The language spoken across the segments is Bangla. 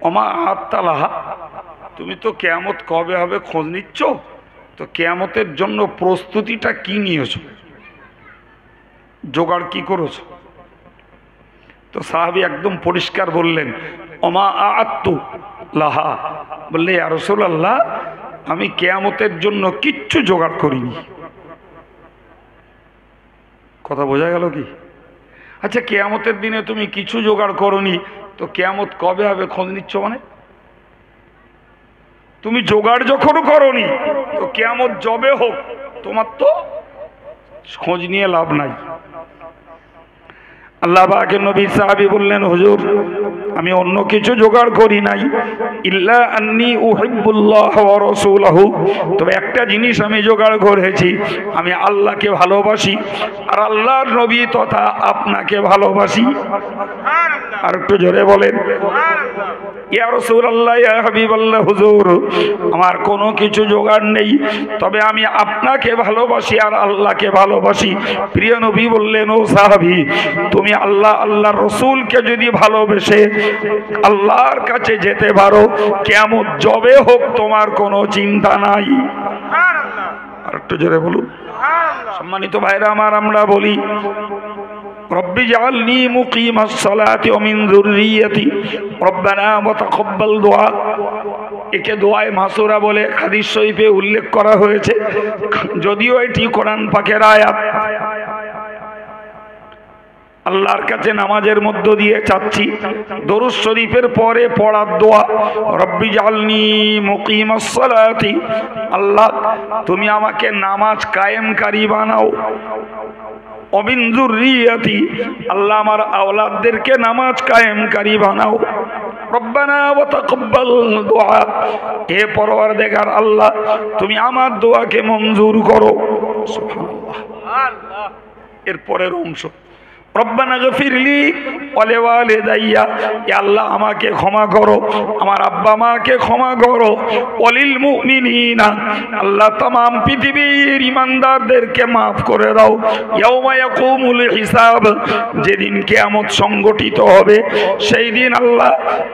ওমা আত্তালাহা, তুমি তো কিয়ামত কবে হবে খোঁজ নিচ্ছ, তো কিয়ামতের জন্য প্রস্তুতিটা কি নিয়েছো, জোগাড় কি করেছো? তো সাহাবী একদম পরিষ্কার বললেন, ওমা আত্তু লাহা, বললে ইয়া রাসূলুল্লাহ, আমি কিয়ামতের জন্য কিচ্ছু জোগাড় করিনি। কথা বোঝা গেল কি? আচ্ছা, কিয়ামতের দিনে তুমি কিছু জোগাড় করনি, তো কিয়ামত কবে হবে খোঁজ নিচ্ছ মানে? তুমি জোগাড় যখন করনি, তো কিয়ামত যবে হোক তোমার তো খোঁজ নিয়ে লাভ নাই। আল্লাহ পাকের নবী সাহাবী বললেন, হুজুর আমি অন্য কিছু জোগাড় করি নাই, ইল্লা আন্নী উহিব্বুল্লাহ ওয়া রাসূলাহু, তবে একটা জিনিস আমি জোগাড় করেছি, আমি আল্লাহকে ভালোবাসি আর আল্লাহর নবী তথা আপনাকে ভালোবাসি। আর একটু জোরে বলেন, ইয়া রাসূলুল্লাহ, ইয়া হাবিবাল্লাহ, হুজুর আমার কোনো কিছু জোগাড় নেই, তবে আমি আপনাকে ভালোবাসি আর আল্লাহকে ভালোবাসি। প্রিয় নবী বললেন, ও সাহাবী, তুমি আল্লাহ আল্লাহর রাসূলকে যদি ভালোবেসে আল্লাহর কাছে যেতে পারো, কিয়ামত যবে হোক তোমার কোনো চিন্তা নাই। আর একটু জোরে বলুন। সম্মানিত ভাইরা আমার, আমরা বলি রব্বি জাআলনি মুকিমাস সালাতি ওয়া মিন যুররিয়্যাতি রব্বানা ওয়া তাকাব্বাল দুআ। একে দোয়ায়ে মাসুরা বলে হাদিস শরীফে উল্লেখ করা হয়েছে, যদিও এটি কোরআন পাকের আয়াত। আল্লাহর কাছে নামাজের মধ্য দিয়ে চাচ্ছি, দরুদ শরীফের পরে পড়ার দোয়া, রব্বি জাআলনি মুকিমাস সালাতি, আল্লাহ তুমি আমাকে নামাজ কায়েমকারী বানাও, ওয়া মিন যুররিয়্যাতি, আল্লাহ আমার আওলাদদেরকে নামাজ কায়েমকারী বানাও, রব্বানা ওয়া তাকাব্বাল দুআ, হে পরওয়ারদিগার আল্লাহ তুমি আমার দোয়াকে মঞ্জুর করো। সুবহানাল্লাহ। এর পরের অংশ, রব্বানা গফিরলি ওয়া লিওয়ালিদাইয়া, হে আল্লাহ আমাকে ক্ষমা করো, আমার আব্বা মাকে ক্ষমা করো, ওয়ালিল মুমিনিনা, আল্লাহ तमाम পৃথিবীর ঈমানদারদেরকে maaf করে দাও, ইয়াউমা ইয়াকুমুল হিসাব, যেদিন কিয়ামত সংগঠিত হবে সেই দিন আল্লাহ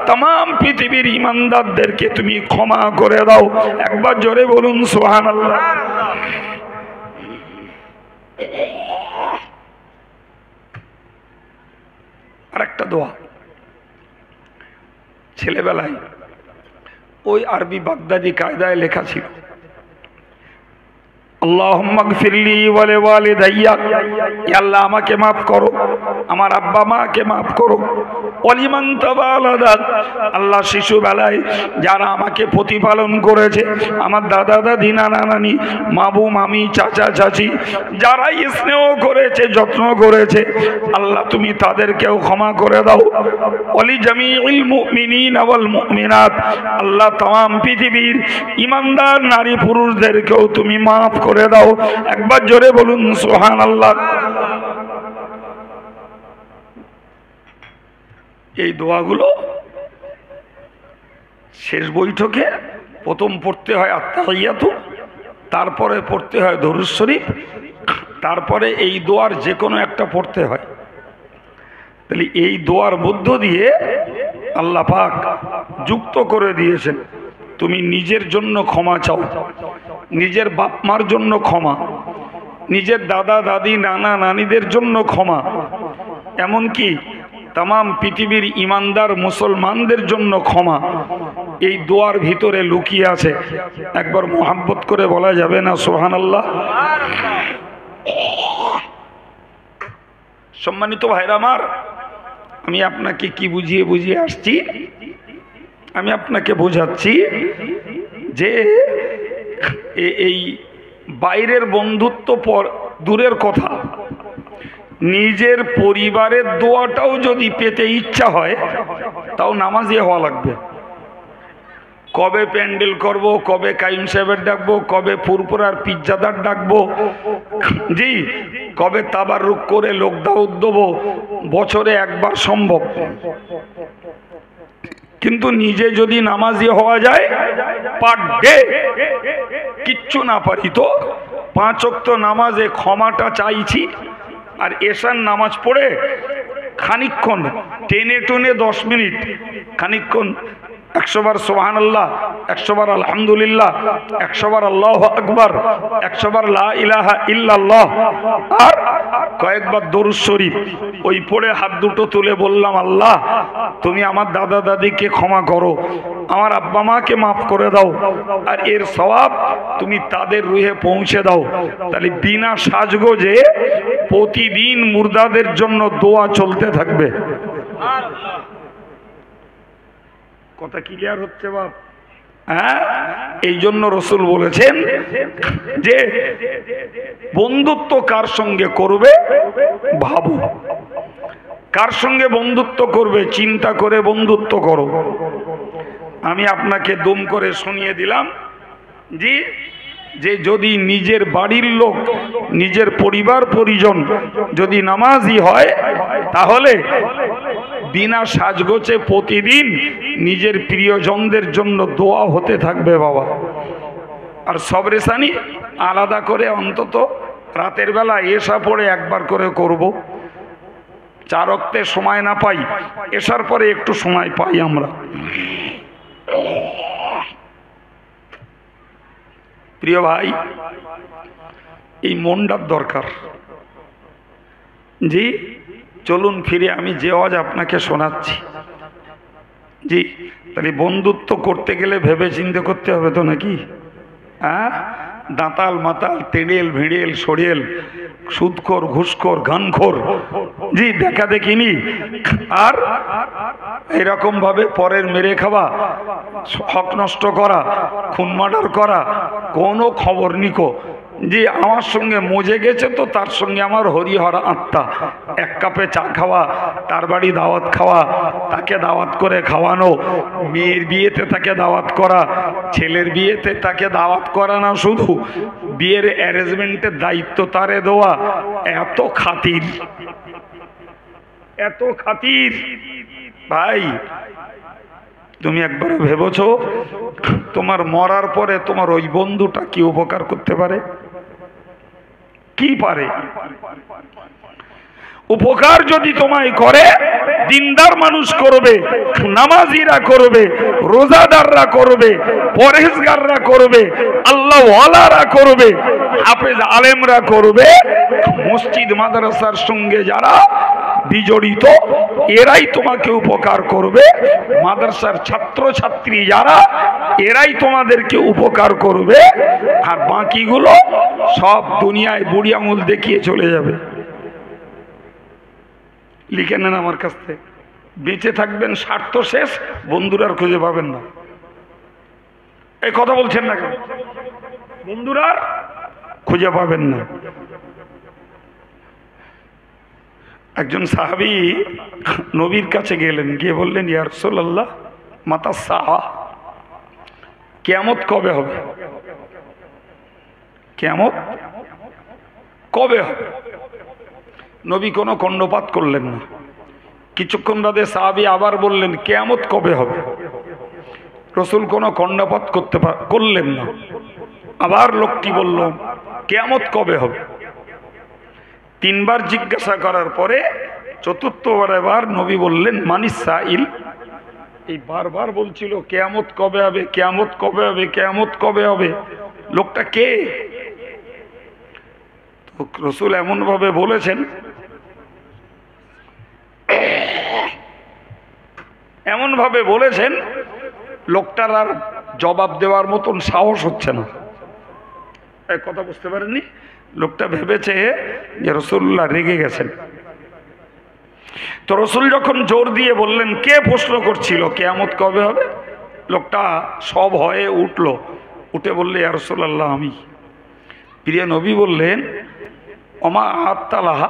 तमाम পৃথিবীর ঈমানদারদেরকে তুমি ক্ষমা করে দাও। একবার জোরে বলুন সুবহানাল্লাহ। আরেকটা দোয়া ছেলেবেলায় ওই আরবি বাগদাদি কায়দায় লেখা ছিল, আল্লাহুম্মা গফিরলি ওয়া লিওয়ালিদাইয়া, হে আল্লাহ আমাকে maaf করো, আমার আব্বা মাকে maaf করো, ওয়ালিমান তাওয়ালাদা, আল্লাহ শিশুবেলায় যারা আমাকে প্রতিপালন করেছে, আমার দাদা দাদি নানা নানি মামু মামি চাচা চাচি যারাই স্নেহ করেছে যত্ন করেছে, আল্লাহ তুমি তাদেরকেও ক্ষমা করে দাও, ওয়ালি জামিউল মুমিনিনা ওয়াল মুমিনাত, আল্লাহ तमाम পৃথিবীর ঈমানদার নারী পুরুষদেরকেও তুমি maaf করে দাও। একবার জোরে বলুন সুবহানাল্লাহ। এই দোয়াগুলো শেষ বৈঠকে প্রথম পড়তে হয় আত্তাহিয়াতু, তারপরে পড়তে হয় দরুদ শরীফ, তারপরে এই দোয়ার যে কোনো একটা পড়তে হয়। তাহলে এই দোয়ার মধ্য দিয়ে আল্লাহ পাক যুক্ত করে দিয়েছেন, তুমি নিজের জন্য ক্ষমা চাও, নিজের বাপ মার জন্য ক্ষমা, নিজের দাদা দাদি নানা নানিদের জন্য ক্ষমা, এমনকি तमाम পৃথিবীর ঈমানদার মুসলমানদের জন্য ক্ষমা এই দোয়ার ভিতরে লুকিয়ে আছে। একবার মোহাব্বত করে বলা যাবে না সুবহানাল্লাহ? সম্মানিত ভাইরা আমার, আমি আপনাকে কি বুঝিয়ে আসছি, আমি আপনাকে বোঝাচ্ছি যে এই বাইরের বন্ধুত্ব পর দূরের কথা, নিজের পরিবারের দোয়াটাও যদি পেতে ইচ্ছা হয় তাও নামাজি হওয়া লাগবে। কবে প্যান্ডেল করব, কবে কাইম সাহেবের ডাকবো, কবে ফুরফুরার পিজ্জাদার ডাকবো, জি কবে তাবাররুক করে লোক দাওয়াত দেবো, বছরে একবার সম্ভব। কিন্তু নিজে যদি নামাজি হওয়া যায়, পার ডে কিচ্ছু না পারি তো 5 ওয়াক্ত নামাজে ক্ষমাটা চাইছি, আর এশার নামাজ পড়ে খানিকক্ষণ টেনে টুনে 10 মিনিট, খানিকক্ষণ 100 বার সুবহানাল্লাহ, 100 বার আলহামদুলিল্লাহ, 100 বার আল্লাহু আকবার, 100 বার লা ইলাহা ইল্লাল্লাহ, আর কয়েকবার দরুদ শরীফ ওই পড়ে হাত দুটো তুলে বললাম, আল্লাহ তুমি আমার দাদা দাদিকে ক্ষমা করো, আমার আব্বা মাকে মাফ করে দাও, আর এর সওয়াব তুমি তাদের রুহে পৌঁছে দাও। তাহলে বিনা সাজগোজে প্রতিদিন মুর্দাদের জন্য দোয়া চলতে থাকবে। কথা ক্লিয়ার হচ্ছে বাপ? হ্যাঁ, এই জন্য রসুল বলেছেন যে বন্ধুত্ব কার সঙ্গে করবে ভাবো, কার সঙ্গে বন্ধুত্ব করবে চিন্তা করে বন্ধুত্ব করো। আমি আপনাকে দুম করে শুনিয়ে দিলাম যে যদি নিজের বাড়ির লোক, নিজের পরিবার পরিজন যদি নামাজি হয়, তাহলে বিনা সাজগোজে প্রতিদিন নিজের প্রিয়জনদের জন্য দোয়া হতে থাকবে বাবা। আর সবরেসানি আলাদা করে অন্তত রাতের বেলা এশা পড়ে একবার করে করব। 4 ওয়াক্তে সময় না পাই, এশার পরে একটু সময় পাই আমরা। প্রিয় ভাই, এই মনটার দরকার। জি চলুন ফিরে আমি যে আওয়াজ আপনাকে শোনাচ্ছি। জি, তাহলে বন্ধুত্ব করতে গেলে ভেবে চিন্তে করতে হবে তো নাকি? হ্যাঁ, দাঁতাল মাতাল তেড়েল ভিড়েল সরিয়েল সুদখোর ঘুষখোর গানখোর জি দেখা দেখিনি, আর এরকম ভাবে পরের মেরে খাওয়া, হক নষ্ট করা, খুন মার্ডার করা, কোনো খবর নিকো। যে আমার সঙ্গে মজে গেছে তো তার সঙ্গে আমার হরিহর আত্মা, 1 কাপে চা খাওয়া, তার বাড়ি দাওয়াত খাওয়া, তাকে দাওয়াত করে খাওয়ানো, মেয়ের বিয়েতে তাকে দাওয়াত করা, ছেলের বিয়েতে তাকে দাওয়াত করা না, শুধু বিয়ের অ্যারেঞ্জমেন্টের দায়িত্ব তারে দেওয়া। এত খাতির, এত খাতির ভাই। তুমি একবার ভেবেছো তোমার মরার পরে তোমার ওই বন্ধুটা কি উপকার করতে পারে? কি পারে? উপকার যদি তোমায় করে, দিনদার মানুষ করবে, নামাজিরা করবে, রোজাদাররা করবে, পরহেজগাররা করবে, আল্লাহ ওয়ালারা করবে, হাফেজ আলেমরা করবে, মসজিদ মাদ্রাসার সঙ্গে যারা বিজড়িত এরাই তোমাকে উপকার করবে, মাদ্রাসার ছাত্র ছাত্রী যারা এরাই তোমাদেরকে উপকার করবে, আর বাকিগুলো সব দুনিয়ায় বুড়ি আঙুল দেখিয়ে চলে যাবে। লিখে নেন আমার কাছ থেকে। বেঁচে থাকবেন, স্বার্থ শেষ, বন্ধুরা আর খুঁজে পাবেন না। এই কথা বলছেন না কেন? বন্ধুরা আর খুঁজে পাবেন না। একজন সাহাবী নবীর কাছে গেলেন, গিয়ে বললেন, ইয়া রাসূলুল্লাহ মাতা সাআ, কিয়ামত কবে হবে? কিয়ামত কবে হবে? নবী কোনো কর্ণপাত করলেন না। কিছুক্ষণ বাদে সাহাবী আবার বললেন, কিয়ামত কবে হবে? রাসূল কোনো কর্ণপাত করলেন না। আবার লোকটি বলল, কিয়ামত কবে হবে? 3 বার জিজ্ঞাসা করার পরে চতুর্থবার এবার নবী বললেন, মানিস সাইল। এই বারবার বলছিল কিয়ামত কবে হবে, কিয়ামত কবে হবে, কিয়ামত কবে হবে। লোকটা কে? তো রাসূল এমন ভাবে বলেছেন, এমন ভাবে বলেছেন, লোকটার আর জবাব দেওয়ার মতন সাহস হচ্ছে না। এক কথা বুঝতে পারেননি? লোকটা ভেবেছে যে রাসূলুল্লাহ রেগে গেছেন। তো রাসূল যখন জোর দিয়ে বললেন, কে প্রশ্ন করছিল কিয়ামত কবে হবে, লোকটা সব হয়ে উঠল, উঠে বললে, ইয়া রাসূলুল্লাহ আমি। প্রিয় নবী বললেন, ওমা আত্তালাহা,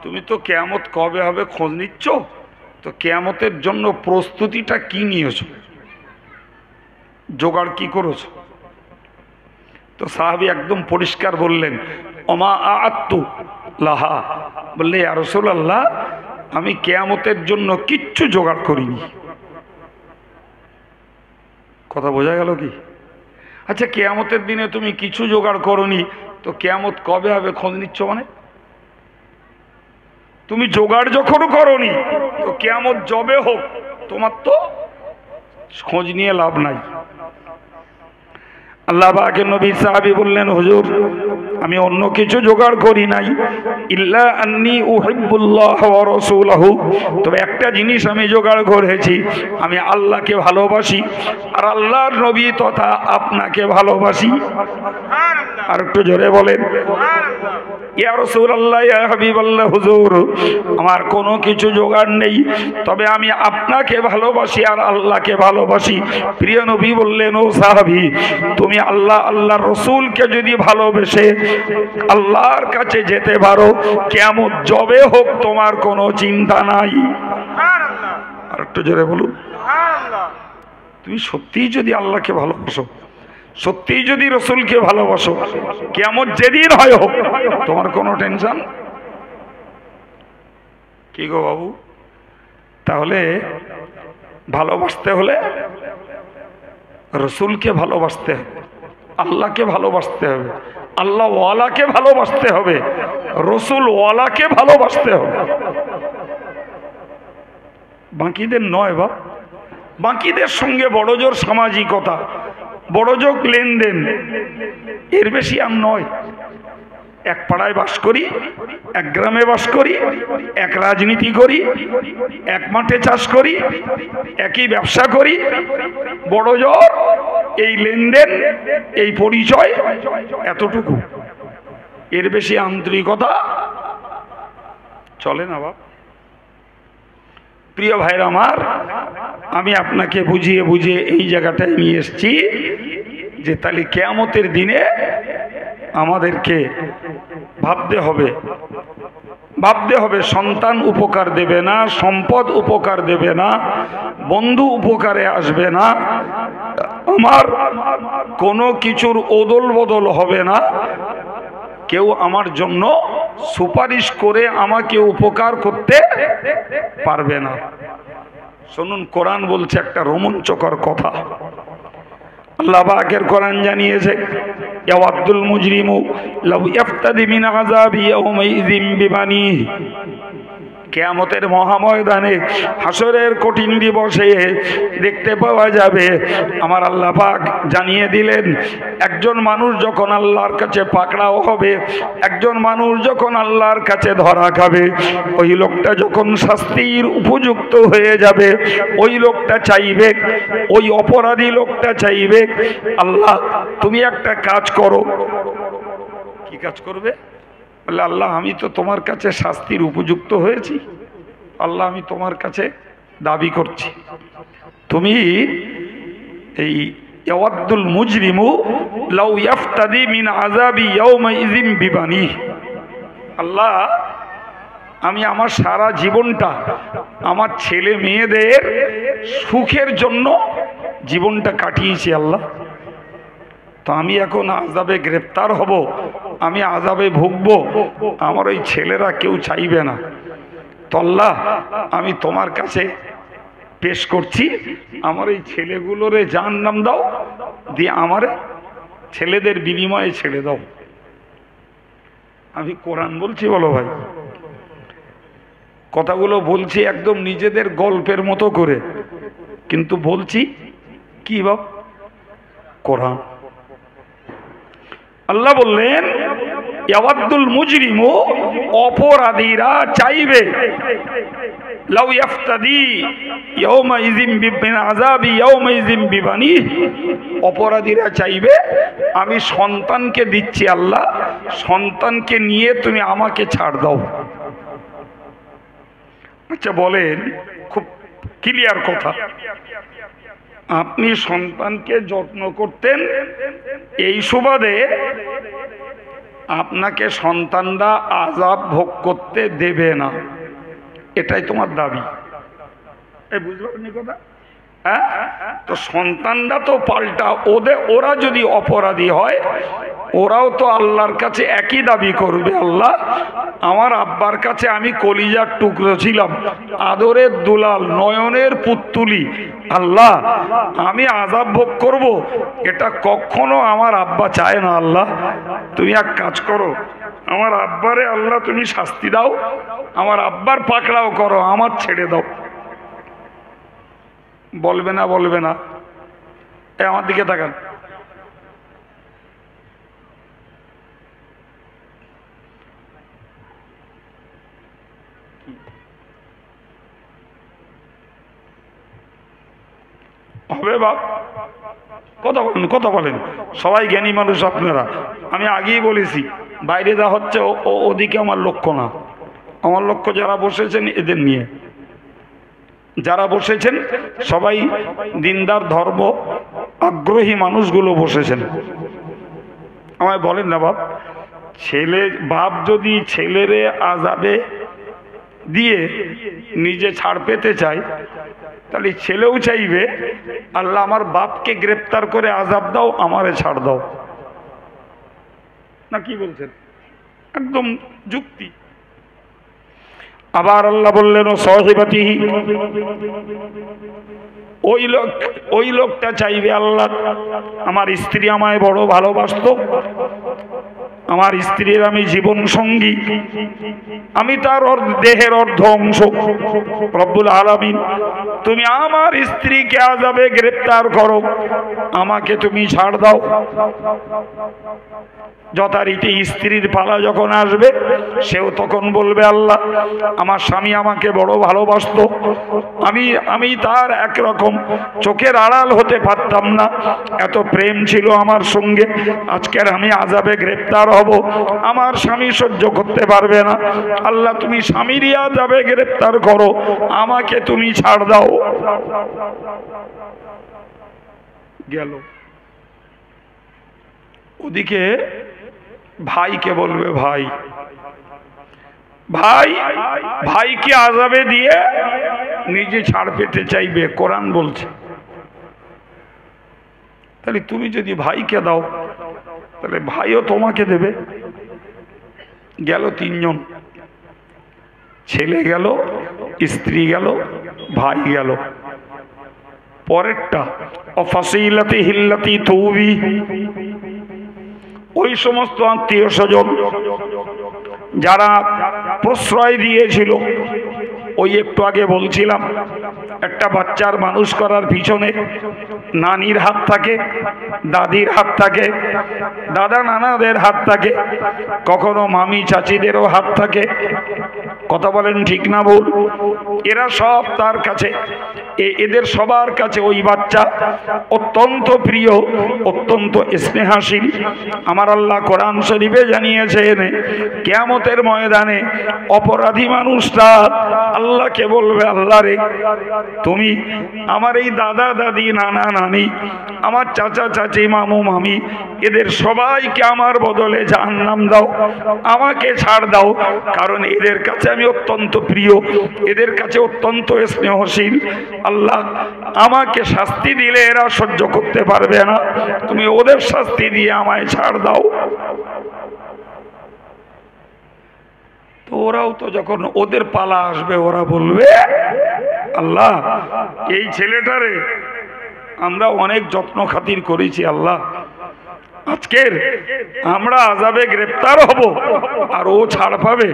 তুমি তো কিয়ামত কবে হবে খোঁজ নিচ্ছ, তো কিয়ামতের জন্য প্রস্তুতিটা কি নিয়েছো, জোগাড় কি করেছো? তো সাহাবী একদম পরিষ্কার বললেন, ওমা আত্তু লাহা, বললে ইয়া রাসূলুল্লাহ আমি কিয়ামতের জন্য কিচ্ছু জোগাড় করিনি। কথা বোঝা গেল কি? আচ্ছা, কিয়ামতের দিনে তুমি কিছু জোগাড় করনি, তো কিয়ামত কবে হবে খোঁজ নিচ্ছ মানে? তুমি জোগাড় যখন করনি তো কিয়ামত জবে হোক তোমার তো খোঁজ নিয়ে লাভ নাই। আল্লাহ পাকের নবী সাহাবী বললেন, হুজুর আমি অন্য কিছু জোগাড় করি নাই, ইল্লা আন্নী উহিব্বুল্লাহ ওয়া রাসূলাহু, তবে একটা জিনিস আমি জোগাড় করেছি, আমি আল্লাহকে ভালোবাসি আর আল্লাহর নবী তথা আপনাকে ভালোবাসি। আর একটু জোরে বলেন ইয়া রাসূলুল্লাহ, ইয়া হাবিবাল্লাহ। হুজুর আমার কোনো কিছু জোগাড় নেই, তবে আমি আপনাকে ভালোবাসি আর আল্লাহকে ভালোবাসি। প্রিয় নবী বললেন, ও সাহাবী, তুমি আল্লাহ আল্লাহর রাসূলকে যদি ভালোবেসে আল্লাহর কাছে যেতে পারো, কিয়ামত জবে হোক তোমার কোনো চিন্তা নাই। সুবহানাল্লাহ। আর একটু জোরে বলুন সুবহানাল্লাহ। তুমি সত্যিই যদি আল্লাহকে ভালোবাসো, সত্যিই যদি রাসূলকে ভালোবাসো, কিয়ামত যেদিন হয় হোক তোমার কোনো টেনশন কি গো বাবু? তাহলে ভালোবাসতে হলে রাসূলকে ভালোবাসতে হবে, আল্লাহকে ভালোবাসতে হবে, আল্লাহ ওয়ালাকে ভালোবাসতে হবে, রাসূল ওয়ালাকে ভালোবাসতে হবে। বাকিদের নয় বাপ, বাকিদের সঙ্গে বড় জোর সামাজিকতা, বড় জোর লেনদেন, এর বেশি আর নয়। এক পাড়ায় বাস করি, এক গ্রামে বাস করি, এক রাজনীতি করি, এক মাঠে চাষ করি, একই ব্যবসা করি, বড় জোর এই লেনদেন, এই পরিচয়, এতটুকু, এর বেশি আন্তরিকতা চলে না বাপ। প্রিয় ভাইরা আমার, আমি আপনাকে বুঝিয়ে বুঝিয়ে এই জায়গাটায় নিয়ে এসেছি যে তাহলে কিয়ামতের দিনে আমাদেরকে ভাবতে হবে, ভাবতে হবে সন্তান উপকার দেবে না, সম্পদ উপকার দেবে না, বন্ধু উপকারে আসবে না, আমার কোনো কিছুর ওদল বদল হবে না, কেউ আমার জন্য সুপারিশ করে আমাকে উপকার করতে পারবে না। শুনুন, কোরআন বলছে একটা রোমাঞ্চকর কথা। আল্লাহ পাকের কোরআন জানিয়েছে, ইয়াওয়াদুল মুজরিমু লাউ ইফতাদি মিন আযাবি ইয়াউমাইযিন বিবানিহি। কিয়ামতের মহাময়দানে, হাসরের কঠিন দিবসে দেখতে পাওয়া যাবে, আমার আল্লাহ পাক জানিয়ে দিলেন, একজন মানুষ যখন আল্লাহর কাছে পাকড়াও হবে, একজন মানুষ যখন আল্লাহর কাছে ধরা খাবে, ওই লোকটা যখন শাস্তির উপযুক্ত হয়ে যাবে, ওই লোকটা চাইবে, ওই অপরাধী লোকটা চাইবে, আল্লাহ তুমি একটা কাজ করো। কি কাজ করবে? বলে, আল্লাহ আমি তো তোমার কাছে শাস্তির উপযুক্ত হয়েছি, আল্লাহ আমি তোমার কাছে দাবি করছি, তুমি এই ইয়াওয়াদুল মুজরিমু লাউ ইফতাদি মিন আযাবি ইয়াউমাইযিন বিবানিহি। আল্লাহ আমি আমার সারা জীবনটা আমার ছেলে মেয়েদের সুখের জন্য জীবনটা কাটিয়েছি আল্লাহ, তো আমি এখন আযাবে গ্রেফতার হব, আমি আযাবে ভুগবো, আমার ওই ছেলেরা কেউ চাইবে না, তো আল্লাহ আমি তোমার কাছে পেশ করছি, আমার এই ছেলেগুলোরে জাহান্নাম দাও, দিয়ে আমার ছেলেদের বিনিময়ে ছেড়ে দাও। আমি কোরআন বলছি, বলো ভাই, কথাগুলো বলছি একদম নিজেদের গল্পের মতো করে, কিন্তু বলছি কি বাপ? কোরআন। আল্লাহ বললেন, ইয়াওয়াদুল মুজরিমু, অপরাধীরা চাইবে, লাউ ইফতাদি ইয়াউমাইযিন মিন আযাবি ইয়াউমাইযিন বিবানিহি, অপরাধীরা চাইবে আমি সন্তানকে দিচ্ছি আল্লাহ, সন্তানকে নিয়ে তুমি আমাকে ছাড় দাও। আচ্ছা বলেন, খুব ক্লিয়ার কথা, আপনি সন্তানকে যত্ন করতেন, এই সুবাদে আপনাকে সন্তানরা আযাব ভোগ করতে দেবে না, এটাই তোমার দাবি। এই বুঝতে পারেননি কথা? হ্যাঁ, তো সন্তানরা তো পাল্টা, ওরা যদি অপরাধী হয়, ওরাও তো আল্লাহর কাছে একই দাবি করবে, আল্লাহ আমার আব্বার কাছে আমি কলিজার টুকরো ছিলাম, আদরের দুলাল, নয়নের পুত্তুলি, আল্লাহ আমি আযাব ভোগ করব, এটা কখনো আমার আব্বা চায় না। আল্লাহ তুমি এক কাজ করো, আমার আব্বারে আল্লাহ তুমি শাস্তি দাও, আমার আব্বার পাকড়াও করো, আমার ছেড়ে দাও। বলবে না? বলবে না? আমার দিকে তাকান। হবে বাপ? কথা বলেন, কথা বলেন। সবাই জ্ঞানী মানুষ আপনারা। আমি আগেই বলেছি, বাইরে যা হচ্ছে ওদিকে আমার লক্ষ্য না। আমার লক্ষ্য যারা বসেছেন এদের নিয়ে। যারা বসেছেন সবাই দিনদার ধর্ম আগ্রহী মানুষগুলো বসেছেন। আমায় বলেন না বাপ, বাপ যদি ছেলেরে আযাবে দিয়ে নিজে ছাড় পেতে চায়, তাহলে ছেলেও চাইবে আল্লাহ আমার বাপকে গ্রেপ্তার করে আযাব দাও, আমারে ছাড় দাও। না কি বলছেন? একদম যুক্তি। আবার আল্লাহ বললেন ও সাহিবাতিহি, ওই লোকটা চাইবে আল্লাহ আমার স্ত্রী আমায় বড় ভালোবাসতো, আমার স্ত্রীর আমি জীবন সঙ্গী, আমি তার দেহের অর্ধ অংশ। রব্বুল আলামিন তুমি আমার স্ত্রীকে আযাবে গ্রেপ্তার করো, আমাকে তুমি ছাড় দাও। যথারীতি স্ত্রীর পালা যখন আসবে, সেও তখন বলবে আল্লাহ আমার স্বামী আমাকে বড় ভালোবাসতো, আমি তার একরকম চোখের আড়াল হতে পারতাম না, এত প্রেম ছিল আমার সঙ্গে, আজকের আমি আযাবে গ্রেপ্তার হব, আমার স্বামী সহ্য করতে পারবে না, আল্লাহ তুমি স্বামীরই আযাবে গ্রেপ্তার করো, আমাকে তুমি ছাড় দাও। গেল। ওদিকে ভাইকে বলবে ভাই, ভাই ভাইকে আযাবে দিয়ে নিজে ছাড় পেতে চাইবে, কোরআন বলছে। তাহলে তুমি যদি ভাইকে দাও, তাহলে ভাইও তোমাকে দেবে। গেল তিনজন, ছেলে গেল, স্ত্রী গেল, ভাই গেল। পরেরটা অফাসিলাতি হিল্লাতি তুবি, ওই সমস্ত আত্মীয় স্বজন যারা প্রশ্রয় দিয়েছিল। ওই একটু আগে বলছিলাম, একটা বাচ্চার মানুষ করার পিছনে নানির হাত থাকে, দাদির হাত থাকে, দাদা নানাদের হাত থাকে, কখনো মামি চাচিদেরও হাত থাকে। কথা বলেন ঠিক না ভুল? এরা সব তার কাছে, এদের সবার কাছে ওই বাচ্চা অত্যন্ত প্রিয়, অত্যন্ত স্নেহাশীল। আমার আল্লাহ কোরআন শরীফে জানিয়েছেন, কিয়ামতের ময়দানে অপরাধী মানুষরা আল্লাহকে বলবে আল্লাহ রে, তুমি আমার এই দাদা দাদি নানা নানি, আমার চাচা চাচি মামু মামি, এদের সবাইকে আমার বদলে জাহান্নাম দাও, আমাকে ছাড় দাও, কারণ এদের কাছে আমি অত্যন্ত প্রিয়, এদের কাছে অত্যন্ত স্নেহশীল। আল্লাহ আমাকে শাস্তি দিলে এরা সহ্য করতে পারবে না, তুমি ওদের শাস্তি দিয়ে আমায় ছাড় দাও। তো ওরাও তো যখন ওদের পালা আসবে, ওরা বলবে আল্লাহ এই ছেলেটারে আমরা অনেক যত্ন খাতির করেছি, আল্লাহ আজকের আমরা আযাবে গ্রেপ্তার হব আর ও ছাড় পাবে,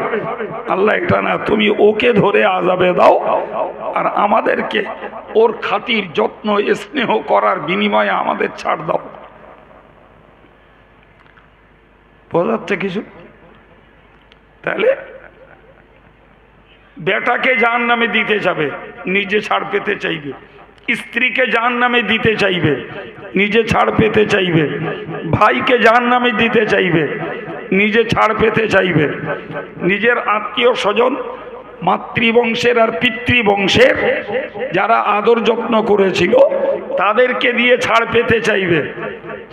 আল্লাহ এটা না, তুমি ওকে ধরে আযাবে দাও আর আমাদেরকে ওর খাতির যত্ন স্নেহ করার বিনিময়ে আমাদের ছাড় দাও। বোঝা যাচ্ছে কিছু? তাহলে বেটাকে জাহান্নামে দিতে যাবে, নিজে ছাড় পেতে চাইবে, স্ত্রীকে জাহান্নামে দিতে চাইবে, নিজে ছাড় পেতে চাইবে, ভাইকে জাহান্নামে দিতে চাইবে, নিজে ছাড় পেতে চাইবে, নিজের আত্মীয় স্বজন মাতৃবংশের আর পিতৃবংশের যারা আদর যত্ন করেছিল তাদেরকে দিয়ে ছাড় পেতে চাইবে।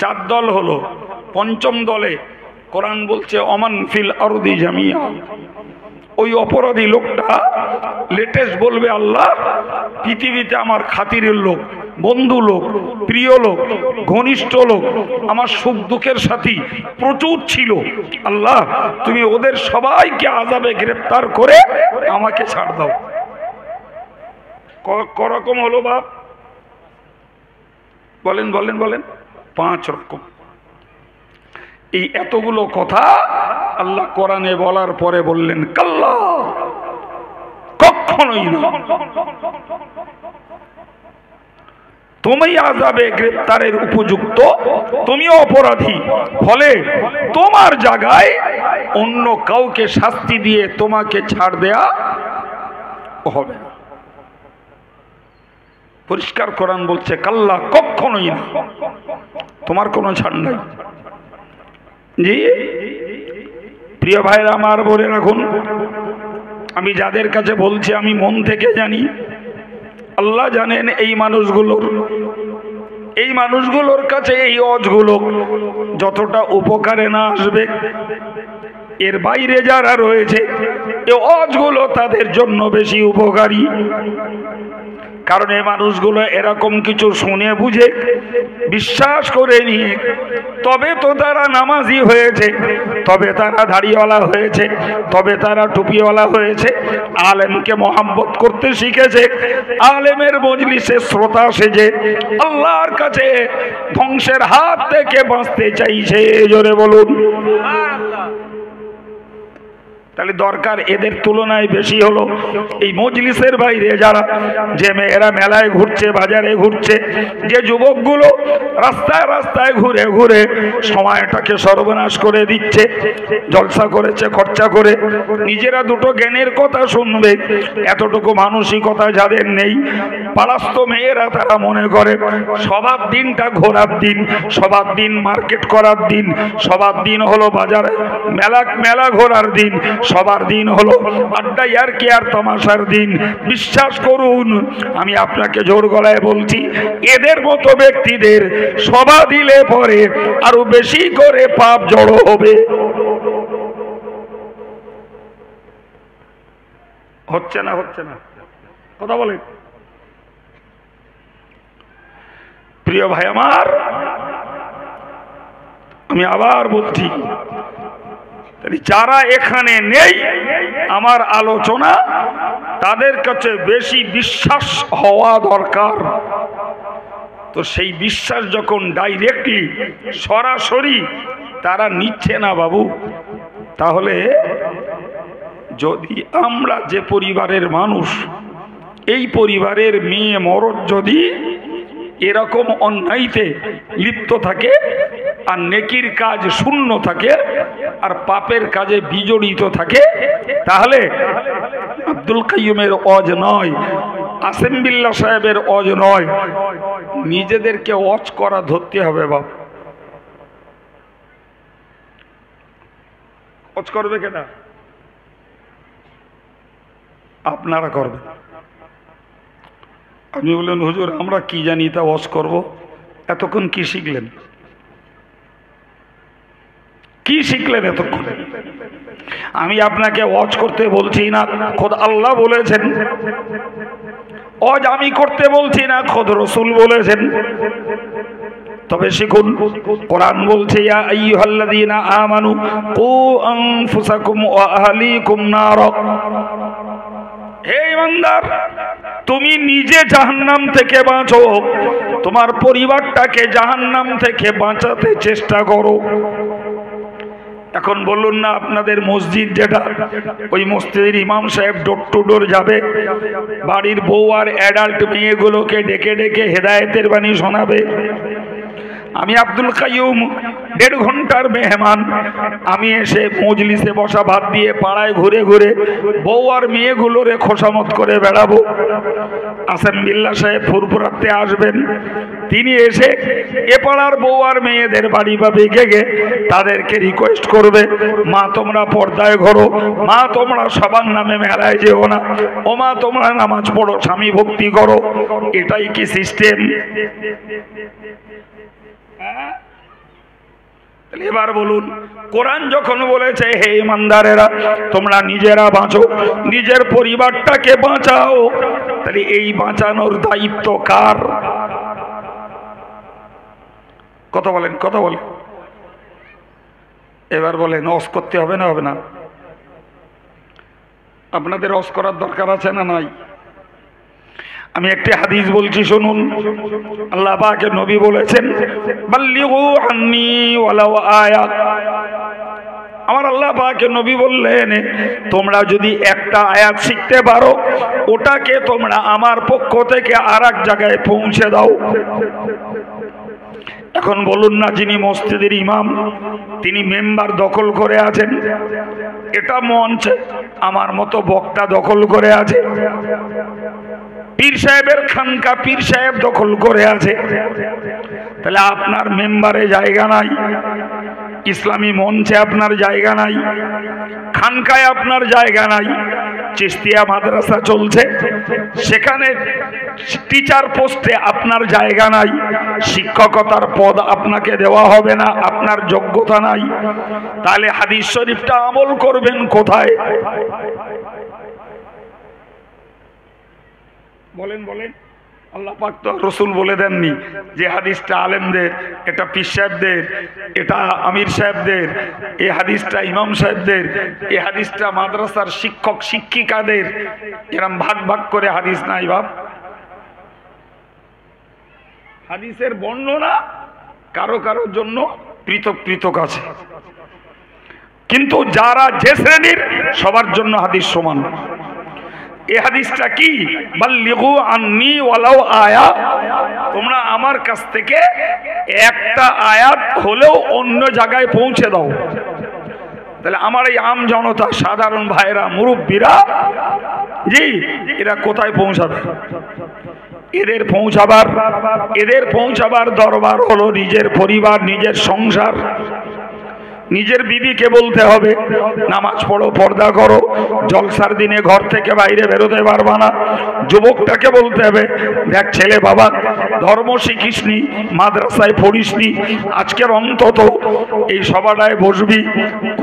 4 দল হলো। পঞ্চম দলে কোরআন বলছে অমান ফিল আরদি জামিয়া, ওই অপরাধী লোকটা লেটেস্ট বলবে আল্লাহ পৃথিবীতে আমার খাতিরের লোক, বন্ধু লোক, প্রিয় লোক, ঘনিষ্ঠ লোক, আমার সুখ দুঃখের সাথী প্রচুর ছিল, আল্লাহ তুমি ওদের সবাইকে আযাবে গ্রেপ্তার করে আমাকে ছাড় দাও। করকম হলো বাপ? বলেন বলেন বলেন। 5 রকম। এই এতগুলো কথা আল্লাহ কোরআনে বলার পরে বললেন কাল্লা, কখনোই না। তুমি আযাবে গ্রেফতারের উপযুক্ত, তুমি অপরাধী, ফলে তোমার জায়গায় অন্য কাউকে শাস্তি দিয়ে তোমাকে ছাড় দেয়া হবে না। পরিষ্কার কোরআন বলছে কাল্লা, কখনোই না, তোমার কোনো ছাড় নাই। জি প্রিয় ভাইরা আমার, বলে রাখুন, আমি যাদের কাছে বলছি আমি মন থেকে জানি, আল্লাহ জানেন এই মানুষগুলোর কাছে এই ওয়াজগুলো যতটা উপকারে না আসবে, এর বাইরে যারা রয়েছে এই ওয়াজগুলো তাদের জন্য বেশি উপকারী। কারণ এই মানুষগুলো এরকম কিছু শুনে বুঝে বিশ্বাস করে নিয়ে তবে তো তারা নামাজি হয়েছে, তবে তারা দাড়িওয়ালা হয়েছে, তবে তারা টুপিওয়ালা হয়েছে, আলেমকে মহব্বত করতে শিখেছে, আলেমের মজলিসে শ্রোতা সেজে আল্লাহর কাছে ধ্বংসের হাত থেকে বাঁচতে চাইছে। জোরে বলুন। তাহলে দরকার এদের তুলনায় বেশি হলো এই মজলিসের বাইরে যারা, যে মেয়েরা মেলায় ঘুরছে, বাজারে ঘুরছে, যে যুবকগুলো রাস্তায় রাস্তায় ঘুরে ঘুরে সময়টাকে সর্বনাশ করে দিচ্ছে, জলসা করেছে খরচা করে, নিজেরা দুটো জ্ঞানের কথা শুনবে এতটুকু মানসিকতা যাদের নেই, পালাস্ত মেয়েরা তারা মনে করে সবার দিনটা ঘোরার দিন, সবার দিন মার্কেট করার দিন, সবার দিন হলো বাজারে মেলা ঘোরার দিন, সবার দিন হলো আড্ডা আর কি আর তামাশার দিন। বিশ্বাস করুন, আমি আপনাকে জোর গলায় বলছি, এদের মতো ব্যক্তিদের সভা দিলে পরে আরো বেশি করে পাপ জড়ো হবে। হচ্ছে না কথা বলেন। প্রিয় ভাই আমার, আমি আবার বলছি, যারা এখানে নেই আমার আলোচনা তাদের কাছে বেশি বিশ্বাস হওয়া দরকার। তো সেই বিশ্বাস যখন ডাইরেক্টলি সরাসরি তারা নিচ্ছে না বাবু, তাহলে যদি আমরা যে পরিবারের মানুষ, এই পরিবারের মেয়ে মরদ যদি এরকম অন্যায়তে লিপ্ত থাকে আর নেকির কাজ শূন্য থাকে আর পাপের কাজে বিজড়িত থাকে, তাহলে আব্দুল কাইয়ুমের ওয়াজ নয়, আসেম বিল্লাহ সাহেবের ওয়াজ নয়, নিজেদেরকে ওয়াজ করা ধরতে হবে। বাপ ওয়াজ করবে কেনা? আপনারা করবেন। আপনি বললেন হুজুর আমরা কি জানি তা ওয়াজ করব, এতক্ষণ কি শিখলেন? কি শিখলেন এতক্ষণ? আমি আপনাকে ওয়াজ করতে বলছি না, খোদ আল্লাহ বলেছেন। ওয়াজ আমি করতে বলছি না, খোদ রাসূল বলেছেন। তবে শিখুন, কোরআন বলছে ইয়া আইয়ুহাল্লাযীনা আমানু কু আনফুসাকুম ওয়া আহলিকুম নার। হে ঈমানদার, তুমি নিজে জাহান্নাম থেকে বাঁচো, তোমার পরিবারটাকে জাহান্নাম থেকে বাঁচাতে চেষ্টা করো। এখন বলুন না, আপনাদের মসজিদ যেটা, ওই মসজিদের ইমাম সাহেব ডোর টু ডোর যাবে, বাড়ির বউ আর অ্যাডাল্ট মেয়েগুলোকে ডেকে ডেকে হেদায়েতের বাণী শোনাবে। আমি আব্দুল কাইয়ুম 1.5 ঘন্টার মেহমান, আমি এসে মজলিসে বসা ভাত দিয়ে পাড়ায় ঘুরে ঘুরে বউ আর মেয়েগুলোরে খোসামত করে বেড়াবো। আসেম বিল্লাহ সাহেব ফুরফুরাতে আসবেন, তিনি এসে এ পাড়ার বউ আর মেয়েদের বাড়ি বা বেগে তাদেরকে রিকোয়েস্ট করবে, মা তোমরা পর্দায় ঘোরো, মা তোমরা সবার নামে মেলায় যেও না, ও মা তোমরা নামাজ পড়ো, স্বামী ভক্তি করো। এটাই কি সিস্টেম? এবার বলুন, কোরআন যখন বলেছে হে ইমানদারেরা তোমরা নিজেরা বাঁচো, নিজের পরিবারটাকে বাঁচাও, তাহলে এই বাঁচানোর দায়িত্ব কার? কথা বলেন। এবার বলেন, ওয়াজ করতে হবে না হবে না? আপনাদের ওয়াজ করার দরকার আছে না নাই? আমি একটি হাদিস বলছি শুনুন। আল্লাহ পাকের নবী বলেছেন, বাল্লিগু আন্নী ওয়ালাউ আয়া। আমার আল্লাহ পাকের নবী বললেন, তোমরা যদি একটা আয়াত শিখতে পারো, ওটাকে তোমরা আমার পক্ষ থেকে আর এক জায়গায় পৌঁছে দাও। এখন বলুন না, যিনি মসজিদের ইমাম, তিনি মেম্বার দখল করে আছেন, এটা মঞ্চ আমার মতো বক্তা দখল করে আছে, পীর সাহেবের খানকা পীর সাহেব দখল করে আছে, তাহলে আপনার মেম্বারে জায়গা নাই, ইসলামী মঞ্চে আপনার জায়গা নাই, খানকায় আপনার জায়গা নাই। চিশতিয়া মাদ্রাসা চলছে, সেখানে টিচার পোস্টে আপনার জায়গা নাই, শিক্ষকতার পদ আপনাকে দেওয়া হবে না, আপনার যোগ্যতা নাই। তাহলে হাদিস শরীফটা আমল করবেন কোথায়? বলেন বলেন। আল্লাহ পাক তো রসুল বলে দেননি যে হাদিসটা আলেমদের, এটা পীর সাহেবদের, এটা আমির সাহেবদের, এই হাদিসটা ইমাম সাহেবদের, এই হাদিসটা মাদ্রাসার শিক্ষক শিক্ষিকাদের, এরম ভাগ ভাগ করে হাদিস নাই বাপ। হাদিসের বর্ণনা কারো কারোর জন্য পৃথক পৃথক আছে, কিন্তু যারা যে শ্রেণীর, সবার জন্য হাদিস সমান। এই হাদিসটা কি? বাল্লিগু আন্নী ওয়ালাউ আয়া, তোমরা আমার কাছ থেকে একটা আয়াত হলেও অন্য জায়গায় পৌঁছে দাও। তাহলে আমার এই আম জনতা, সাধারণ ভাইরা, মুরব্বীরা, জি, এরা কোথায় পৌঁছাবে? এদের পৌঁছাবার দরবার হলো নিজের পরিবার, নিজের সংসার। নিজের বিবিকে বলতে হবে নামাজ পড়ো, পর্দা করো, জলসার দিনে ঘর থেকে বাইরে বেরোতে পারবা না। যুবকটাকে বলতে হবে, দেখ ছেলে বাবা, ধর্ম শিখিসনি, মাদ্রাসায় পড়িসনি, আজকের অন্তত এই সভাটায় বসবি,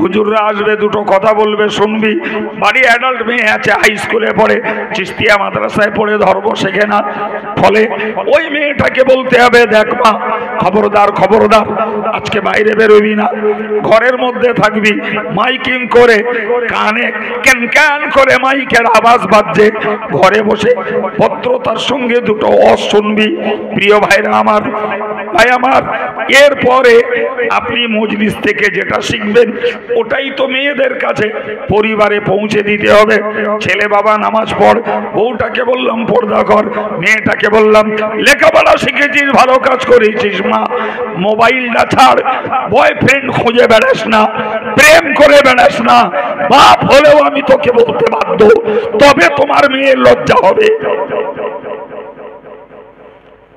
হুজুররা আসবে, দুটো কথা বলবে, শুনবি। বাড়ি অ্যাডাল্ট মেয়ে আছে, হাই স্কুলে পড়ে, চিশতিয়া মাদ্রাসায় পড়ে ধর্ম শেখে না। ফলে ওই মেয়েটাকে বলতে হবে, দেখ মা, খবরদার খবরদার, আজকে বাইরে বেরোবি না, ঘরের মধ্যে থাকবি। মাইকিং করে কানে ক্যান ক্যান করে মাইকের আওয়াজ বাজছে, ঘরে বসে ভদ্রতার সঙ্গে দুটো ওয়াজ শুনবি। প্রিয় ভাইরা আমার, ভাই আমার, এরপরে আপনি মজলিস থেকে যেটা শিখবেন ওটাই তো মেয়েদের কাছে পরিবারে পৌঁছে দিতে হবে। ছেলে বাবা নামাজ পড়, বউটাকে বললাম পর্দা কর, মেয়েটাকে বললাম লেখাপড়া শিখেছিস, ভালো কাজ করেছিস মা, মোবাইলটা ছাড়, বয়ফ্রেন্ড খুঁজে বেড়াস না, প্রেম করে বেড়াস না। বাপ হলেও আমি তোকে বলতে বাধ্য, তবে তোমার মেয়ের লজ্জা হবে।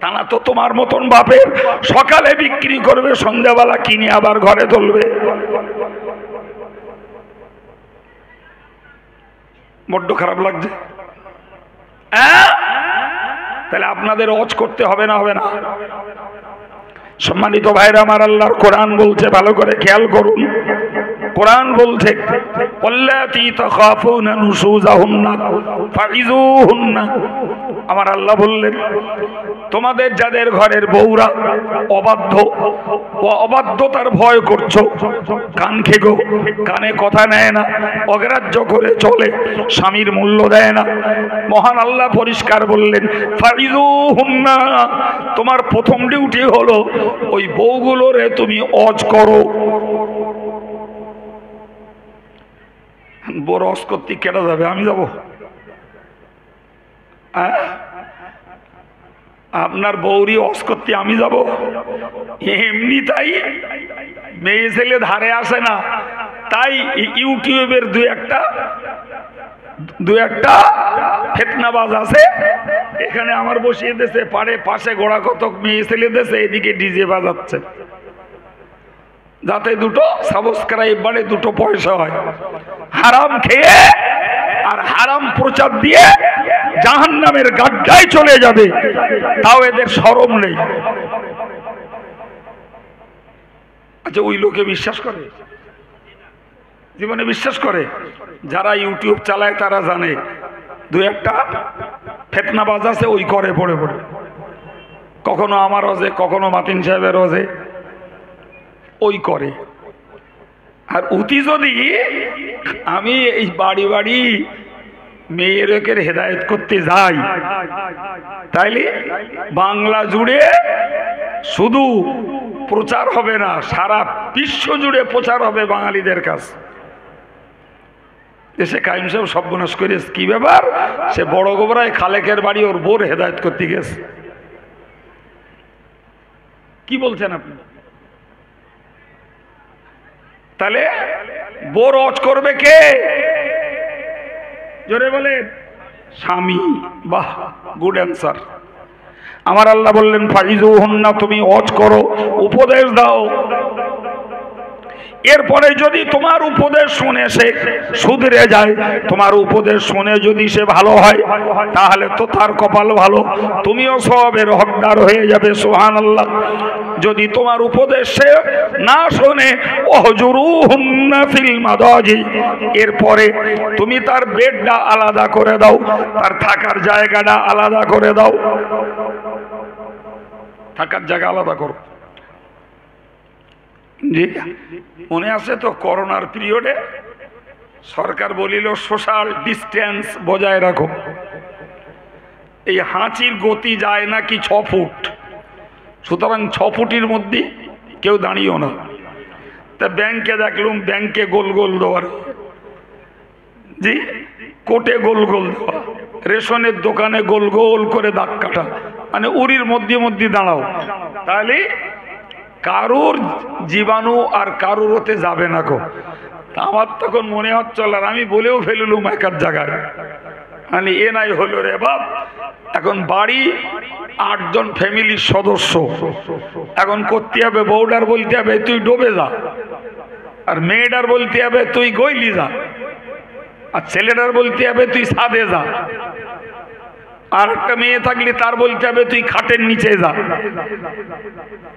তা না তো তোমার মতন বাপের সকালে বিক্রি করবে, সন্ধ্যাবেলা কিনে আবার ঘরে তুলবে। বড্ড খারাপ লাগছে। তাহলে আপনাদের ওয়াজ করতে হবে না? হবে না? সম্মানিত ভাইরা আমার, আল্লাহর কোরআন বলছে, ভালো করে খেয়াল করুন। কোরআন বলছে, ওয়াল্লাতী তাখাফুনা নুশুযাহুন্না ফাইযুহুন্না। আমার আল্লাহ বললেন, তোমাদের যাদের ঘরের বউরা অবাধ্য ও অবাধ্যতার ভয় করছো, কান খেগো, কানে কথা নেয় না, অগ্রাহ্য করে চলে, স্বামীর মূল্য দেয় না, মহান আল্লাহ পরিষ্কার বললেন, ফাইযুহুন্না, তোমার প্রথম ডিউটি হলো ওই বউগুলোরে তুমি ওয়াজ করো। বড় ওয়াজ করতে কেটে যাবে, আমি যাব? আপনার বউরি ওয়াজ করতে আমি যাব? এমনি তাই মেয়ে ছেলে ধারে আসে না, তাই ইউটিউবের দু একটা ফেতনাবাজ আছে, এখানে আমার বসিয়ে দেশে পারে, পাশে গোড়া কতক মেয়ে ছেলে দেশে, এদিকে ডিজে বাজাচ্ছে, যাতে দুটো সাবস্ক্রাইব বাড়ে, দুটো পয়সা হয়। হারাম খেয়ে আর হারাম প্রচার দিয়ে জাহান্নামের গাড্ডায় চলে যাবে, তাও এদের শরম নেই। আচ্ছা, ওই লোকে বিশ্বাস করে? জীবনে বিশ্বাস করে? যারা ইউটিউব চালায় তারা জানে, দু একটা ফেতনাবাজ আছে, ওই করে পড়ে পড়ে, কখনো আমার রোজে, কখনো মাতিন সাহেবের রোজে, ওই করে। আর উতি যদি আমি এই বাড়ি বাড়ি মেয়েরকের হেদায়েত করতে যাই, তাইলে বাংলা জুড়ে শুধু প্রচার হবে না, সারা বিশ্ব জুড়ে প্রচার হবে বাঙালিদের কাছে। দেশে কাইম সাহেব সর্বনাশ করে কি ব্যাপার, সে বড় গোবরায় খালেকের বাড়ি ওর বোর হেদায়েত করতে গেছে। কি বলছেন আপনি? তাহলে বোর হজ করবে কে? জোরে বলে স্বামী। বাহ, গুড অ্যান্সার। আমার আল্লাহ বললেন ফাইজুহুন্না, তুমি হজ করো, উপদেশ দাও। এরপরে যদি তোমার উপদেশ শুনে সে শুধরে যায়, তোমার উপদেশ শুনে যদি সে ভালো হয়, তাহলে তো তার কপাল ভালো, তুমিও সওয়াবের হকদার হয়ে যাবে। সুবহানাল্লাহ। যদি তোমার উপদেশ সে না শোনে, ওহজুরুহুন্না ফিল মাদাজি, এরপরে তুমি তার বেডটা আলাদা করে দাও, তার থাকার জায়গাটা আলাদা করে দাও। থাকার জায়গা আলাদা করো। জি, মনে আছে তো করোনার পিরিয়ডে সরকার বলিল সোশ্যাল ডিস্টেন্স বজায় রাখো। এই হাঁচির গতি যায় নাকি 6 ফুট, সুতরাং 6 ফুটের মধ্যে কেউ দাঁড়িয়েও না। তা ব্যাংকে দেখলুম, ব্যাংকে গোল গোল দেওয়ার, জি কোটে গোল গোল দেওয়া, রেশনের দোকানে গোল গোল করে দাগ কাটা, মানে উড়ির মধ্যে মধ্যে দাঁড়াও, তাহলে কারুর জীবাণু আর কারুর হতে যাবে না গো। আমার তখন মনে হচ্ছিল, আর আমি বলেও ফেললুম একার জায়গায়, মানে এ নাই হলো রে বাপ, এখন বাড়ি 8 জন ফ্যামিলির সদস্য, এখন করতে হবে বউডার বলতে হবে তুই ডোবে যা, আর মেয়েটার বলতে হবে তুই গইলি যা, আর ছেলেটার বলতে হবে তুই ছাদে যা, আর একটা মেয়ে থাকলে তার বলতে হবে তুই খাটের নিচে যা।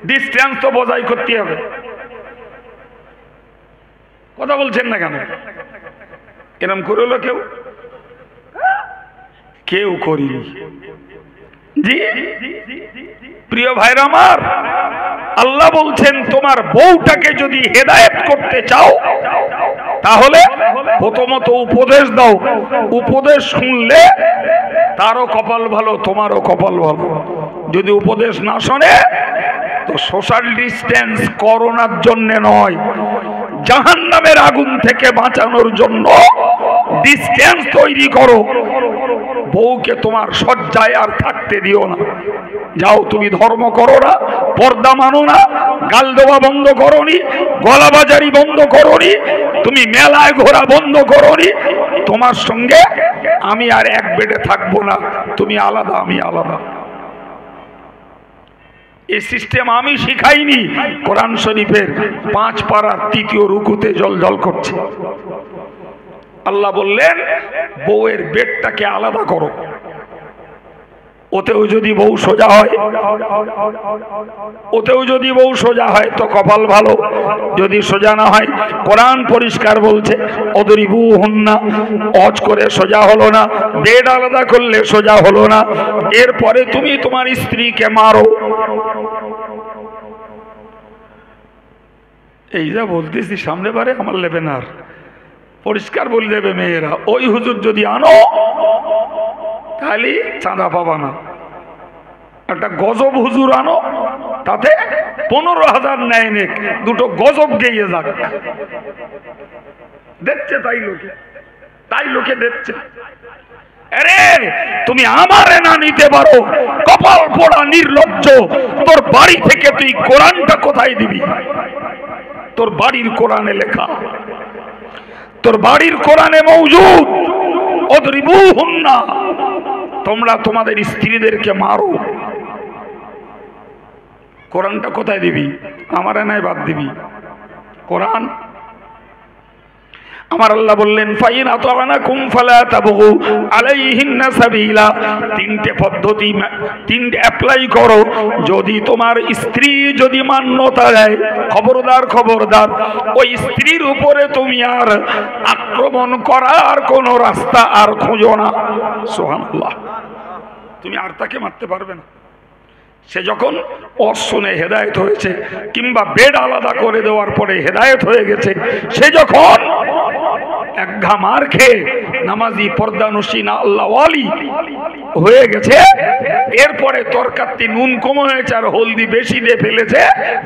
ডিস্টেন্স তো বজায় করতে হবে। কথা বলছেন না কেন? এরম করলো কেউ? কেউ করিনি। জি প্রিয় ভাইরা আমার, আল্লাহ বলছেন তোমার বউটাকে যদি হেদায়েত করতে চাও, তাহলে প্রথমত উপদেশ দাও। উপদেশ শুনলে তারও কপাল ভালো, তোমারও কপাল ভালো। যদি উপদেশ না শোনে, তো সোশ্যাল ডিস্টেন্স করোনার জন্য নয়, জাহান্নামের আগুন থেকে বাঁচানোর জন্য ডিস্টেন্স তৈরি করো। বউকে তোমার শয্যায় আর থাকতে দিও না। যাও, তুমি ধর্ম করো না, পর্দা মানো না, গাল দেওয়া বন্ধ করোনি, গলাবাজারি বন্ধ করোনি, তুমি মেলায় ঘোরা বন্ধ করোনি, তোমার সঙ্গে আমি আর এক বেডে থাকবো না, তুমি আলাদা আমি আলাদা। এই সিস্টেম আমি শিখাইনি, কোরআন শরীফের 5 পারার 3য় রুকুতে জলজল করছে। আল্লাহ বললেন বউয়ের বেডটাকে আলাদা করো। ওতেও যদি বউ সোজা হয়, ওতেও যদি বউ সোজা হয় তো কপাল ভালো, যদি সোজা না হয় কোরআন পরিষ্কার বলছে অদরিবুহুন্না, হজ করে সোজা হলো না, বেড আলাদা করলে সোজা হলো না, এরপরে তুমি তোমার স্ত্রীকে মারো। এই যা বলতেছি সামনে বারে আমার লেবেনার পরিষ্কার বলে দেবে মেয়েরা, ওই হুজুর যদি আনো তাহলে চাঁদা পাবা না। একটা গজব হুজুর আনো, তাতে 15,000 নেয় নেক, 2টো গজব গেয়ে যাক। দেখছে তাই লোকে দেখছে। আরে তুমি আমারে না নিতে পারো, কপাল পোড়া নির্লজ্জ, তোর বাড়ি থেকে তুই কোরআনটা কোথায় দিবি? তোর বাড়ির কোরআনে লেখা, তোর বাড়ির কোরআনে মওজুদ অদরিবুহুন্না, তোমরা তোমাদের স্ত্রীদেরকে মারো। কোরআনটা কোথায় দিবি? আমারে নাই বাদ দিবি কোরআন। আমার আল্লাহ বললেন ফাইন আতানাকুম ফালা তাবগু আলাইহিন্না সাবিলা, 3টে পদ্ধতি 3টে অ্যাপ্লাই করো। যদি তোমার স্ত্রী যদি মান্যতা দেয়, খবরদার খবরদার ওই স্ত্রীর উপরে তুমি আর আক্রমণ করার কোনো রাস্তা আর খোঁজো না। সুবহানাল্লাহ। তুমি আর তাকে মারতে পারবে না। সে যখন অশুনে হেদায়েত হয়েছে, কিংবা বেড আলাদা করে দেওয়ার পরে হেদায়েত হয়ে গেছে, সে যখন এক ঘা মার খেয়ে নামাজি পর্দানুসীনা আল্লাহ ওয়ালি হয়ে গেছে, এরপরে তরকারিতে নুন কম হয়েছে আর হলদি বেশি দিয়ে ফেলেছে,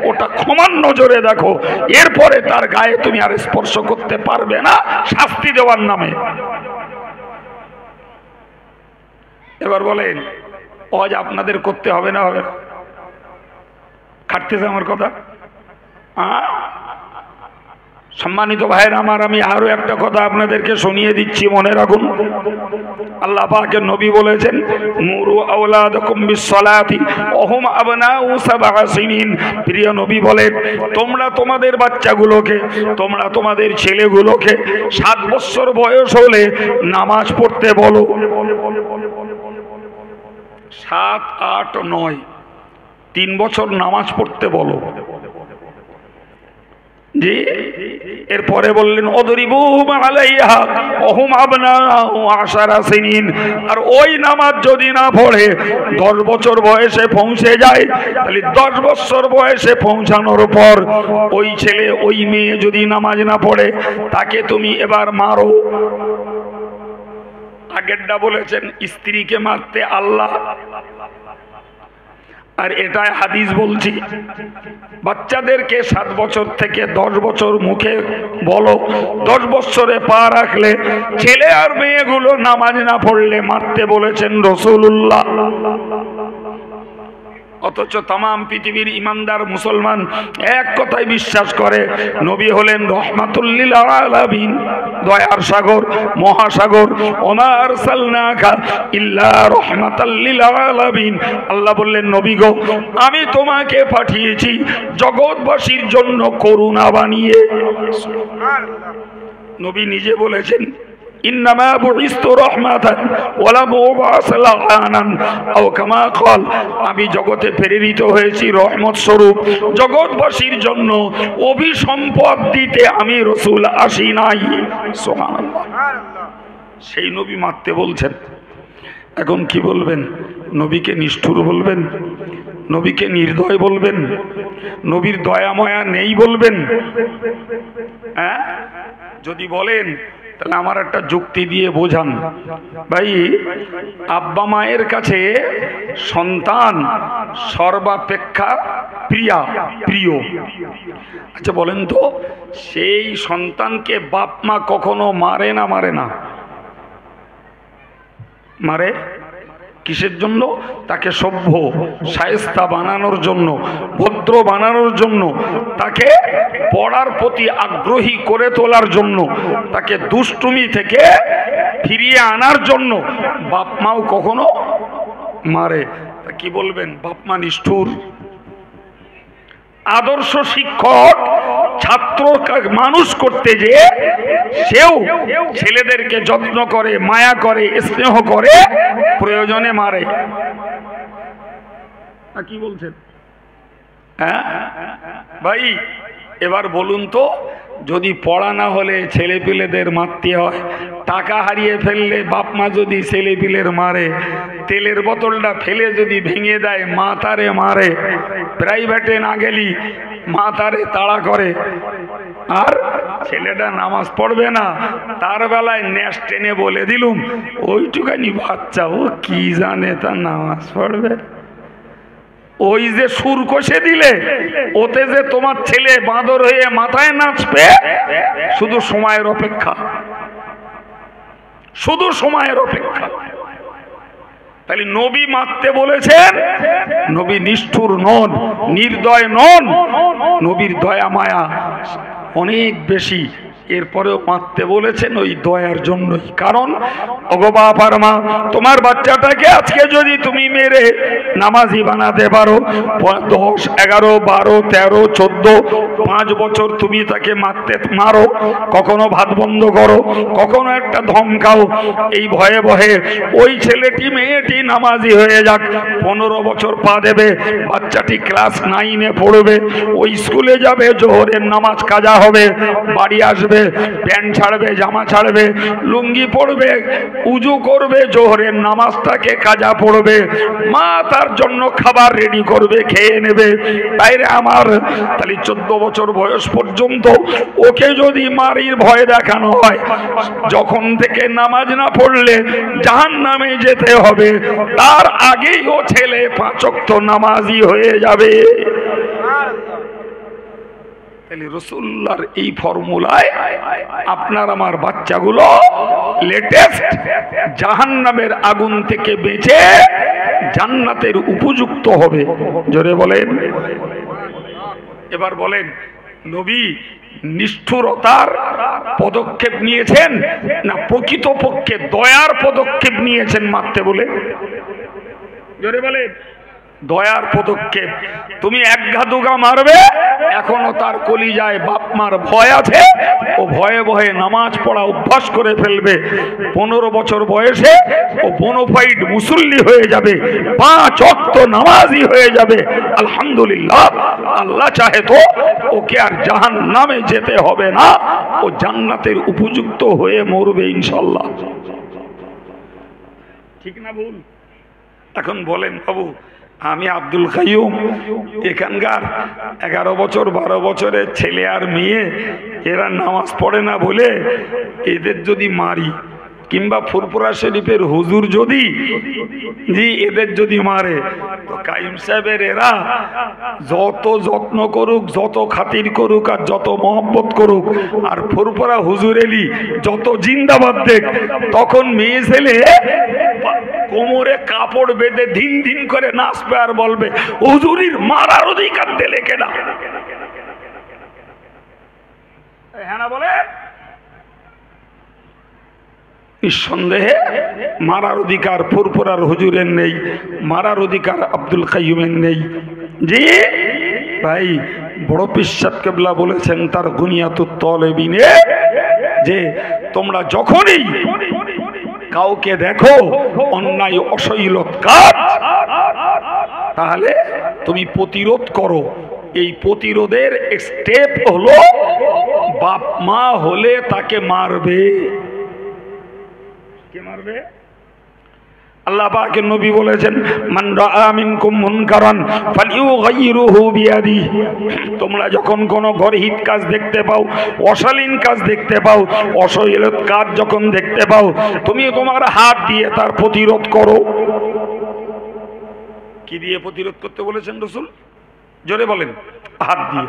ওটা ক্ষমার নজরে দেখো, এরপরে তার গায়ে তুমি আর স্পর্শ করতে পারবে না শাস্তি দেওয়ার নামে। এবার বলেন আজ আপনাদের করতে হবে না হবে? খাটতেছে আমার কথা? সম্মানিত ভাইয়ের আমার, আমি আরো একটা কথা আপনাদেরকে শুনিয়ে দিচ্ছি, মনে রাখুন। আল্লাহ পাকের নবী বলেছেন, মুরু আওলাদাকুম বিসসালাতি ওয়া হুম আবনাউ সাবআ সিনিন। প্রিয় নবী বলেন, তোমরা তোমাদের বাচ্চাগুলোকে, তোমরা তোমাদের ছেলেগুলোকে 7 বছর বয়স হলে নামাজ পড়তে বলো। 7, 8, 9, 3 বছর নামাজ পড়তে বলো। জি, এরপরে বললেন অদরিবুহুম আলাইহা ওয়া হুম আবনাউ 10 সিনিন। আর ওই নামাজ যদি না পড়ে 10 বছর বয়সে পৌঁছে যায়, তাহলে 10 বছর বয়সে পৌঁছানোর পর ওই ছেলে ওই মেয়ে যদি নামাজ না পড়ে, তাকে তুমি এবার মারো। আগেরটা বলেছেন স্ত্রীকে মারতে আল্লাহ, আর এটাই হাদিস বলছি। বাচ্চাদেরকে 7 বছর থেকে 10 বছর মুখে বলো, 10 বছরে পা রাখলে ছেলে আর মেয়েগুলো নামাজ না পড়লে মারতে বলেছেন রাসূলুল্লাহ। অথচ তামাম পৃথিবীর ইমানদার মুসলমান এক কথাই বিশ্বাস করে, নবী হলেন রহমাতুল লিল আলামিন, দয়ার সাগর, মহাসাগর। ওমা আরসালনাকা ইল্লা রাহমাতাল লিল আলামিন। আল্লাহ বললেন, নবী গো, আমি তোমাকে পাঠিয়েছি জগৎবাসীর জন্য করুণা বানিয়ে। নবী নিজে বলেছেন, ইন্নামা বুইস্তু রাহমাতান ওয়া লা মুবাস লাআনান, আও কামা ক্বাল, আমি জগতে প্রেরিত হয়েছি রহমত স্বরূপ, জগৎবাসীর জন্য অভিসম্পদ দিতে আমি রাসূল আসি নাই। সুবহানাল্লাহ। সেই নবী মারতে বলছেন, এখন কি বলবেন? নবীকে নিষ্ঠুর বলবেন? নবীকে নির্দয় বলবেন? নবীর দয়া মায়া নেই বলবেন? হ্যাঁ, যদি বলেন তাহলে আমার একটা যুক্তি দিয়ে বোঝান। ভাই, আব্বা মায়ের কাছে সন্তান সর্বাপেক্ষা প্রিয়। আচ্ছা বলেন তো, সেই সন্তানকে বাপ মা কখনো মারে না? মারে না? মারে কিসের জন্য? তাকে সভ্য শায়েস্তা বানানোর জন্য, ভদ্র বানানোর জন্য, তাকে পড়ার প্রতি আগ্রহী করে তোলার জন্য, তাকে দুষ্টুমি থেকে ফিরিয়ে আনার জন্য বাপ মাও কখনো মারে। তা কি বলবেন? বাপ মা নিষ্ঠুর? আদর্শ শিক্ষক ছাত্র মানুষ করতে যে সেও ছেলেদেরকে যত্ন করে, মায়া করে, স্নেহ করে, প্রয়োজনে মারে। কি বলছেন? হ্যাঁ ভাই, এবার বলুন তো, যদি পড়া না হলে ছেলে পিলেদের মারতে হয়, টাকা হারিয়ে ফেললে বাপ মা যদি ছেলে পিলের মারে, তেলের বোতলটা ফেলে যদি ভেঙে দেয় মা তারে মারে, প্রাইভেটে না গেলি মা তারে তাড়া করে, আর ছেলেটা নামাজ পড়বে না, তার বেলায় ন্যাস টেনে বলে দিলুম, ওইটুকানি বাচ্চা, ও কি জানে তা নামাজ পড়বে। ওই যে সুর কষে দিলে, ওতে যে তোমার ছেলে বাঁদর হয়ে মাথায় নাচবে, শুধু সময়ের অপেক্ষা, শুধু সময়ের অপেক্ষা। তাহলে নবী মারতে বলেছেন, নবী নিষ্ঠুর নন, নির্দয় নন, নবীর দয়া মায়া অনেক বেশি। এরপরেও মারতে বলেছেন ওই দয়ার জন্যই। কারণ ওগো বাপ আর মা, তোমার বাচ্চাটাকে আজকে যদি তুমি মেরে নামাজি বানাতে পারো, 10, 11, 12, 13, 14, 5 বছর তুমি তাকে মারো, কখনো ভাত বন্ধ করো, কখনো একটা ধমকাও, এই ভয়ে ভয়ে ওই ছেলেটি মেয়েটি নামাজি হয়ে যাক, 15 বছর পা দেবে, বাচ্চাটি ক্লাস 9-এ পড়বে, ওই স্কুলে যাবে, জোহরের নামাজ কাজা হবে, বাড়ি আসবে, ছাড়বে, প্যান্ট ছাড়বে, জামা ছাড়বে, লুঙ্গি পরবে, উজু করবে, জোহরের নামাজটাকে কাজা পড়বে, মা তার জন্য খাবার রেডি করবে, খেয়ে নেবে। বাইরে আমার তাহলে 14 বছর বয়স পর্যন্ত ওকে যদি মারির ভয় দেখানো হয়, যখন থেকে নামাজ না পড়লে জাহান্নামে যেতে হবে, তার আগেই ও ছেলে 5 ওয়াক্ত নামাজি হয়ে যাবে। তাহলে রাসূলুল্লাহর এই ফর্মুলায় আপনার আমার বাচ্চাগুলো লেটেস্ট জাহান্নামের আগুন থেকে বেঁচে জান্নাতের উপযুক্ত হবে। জোরে বলেন। এবার বলেন, নবী নিষ্ঠুরতার পদক্ষেপ নিয়েছেন না প্রকৃতপক্ষে দয়ার পদক্ষেপ নিয়েছেন মারতে বলে? জোরে বলেন। দয়ার পদক্ষেপ। তুমি এক ঘা দুগা মারবে, এখনো তার কলিজায় বাপ মার ভয় আছে, ও ভয়ে ভয়ে নামাজ পড়া অভ্যাস করে ফেলবে। 15 বছর বয়সে ও বোনোফাইড মুসল্লি হয়ে যাবে, 5 ওয়াক্ত নামাজি হয়ে যাবে। আলহামদুলিল্লাহ, আল্লাহ চাহে তো ওকে আর জাহান্নামে যেতে হবে না, ও জান্নাতের উপযুক্ত হয়ে মরবে ইনশাআল্লাহ। ঠিক না ভুল? এখন বলেন বাবু, আমি আব্দুল কাইয়ুম এখানকার 11 বছর 12 বছরের ছেলে আর মেয়ে, এরা নামাজ পড়ে না বলে এদের যদি মারি, কিংবা ফুরফুরা শরীফের হুজুর যদি এদের যদি মারে, তো কাইম সাহেবের এরা যত যত্ন করুক, যত খাতির করুক, আর যত মহব্বত করুক, আর ফুরফুরা হুজুর এলি যত জিন্দাবাদ দেখ, তখন মেয়ে ছেলে কোমরে কাপড় বেঁধে দিন দিন করে নাচবে আর বলবে হুজুরির মারার অধিকার দিলে কেনা। হ্যাঁ না বলে? নিঃসন্দেহে মারার অধিকার ফুরফুরার হুজুরের নেই, মারার অধিকার আব্দুল কাইয়ুমের নেই। জি ভাই, বড় পীর সাহেব কেবলা বলেছেন তার গুনিয়াতুত তলেবিনে, যে তোমরা যখনই কাউকে দেখো অন্যায় অশ্লীলত কাজ, তাহলে তুমি প্রতিরোধ করো। এই প্রতিরোধের স্টেপ হলো বাপ মা হলে তাকে মারবে। কে মারবে? আল্লাহ পাকের নবী বলেছেন, মান রাআ মিনকুম মুনকারান ফালিয়ুগাইয়িরুহু বিয়াদিহি। তোমরা যখন কোনো গরহিত কাজ দেখতে পাও, অশালীন কাজ দেখতে পাও, অশ্লীল কাজ যখন দেখতে পাও, তুমি তোমার হাত দিয়ে তার প্রতিরোধ করো। কি দিয়ে প্রতিরোধ করতে বলেছেন রাসূল? জোরে বলেন। হাত দিয়ে।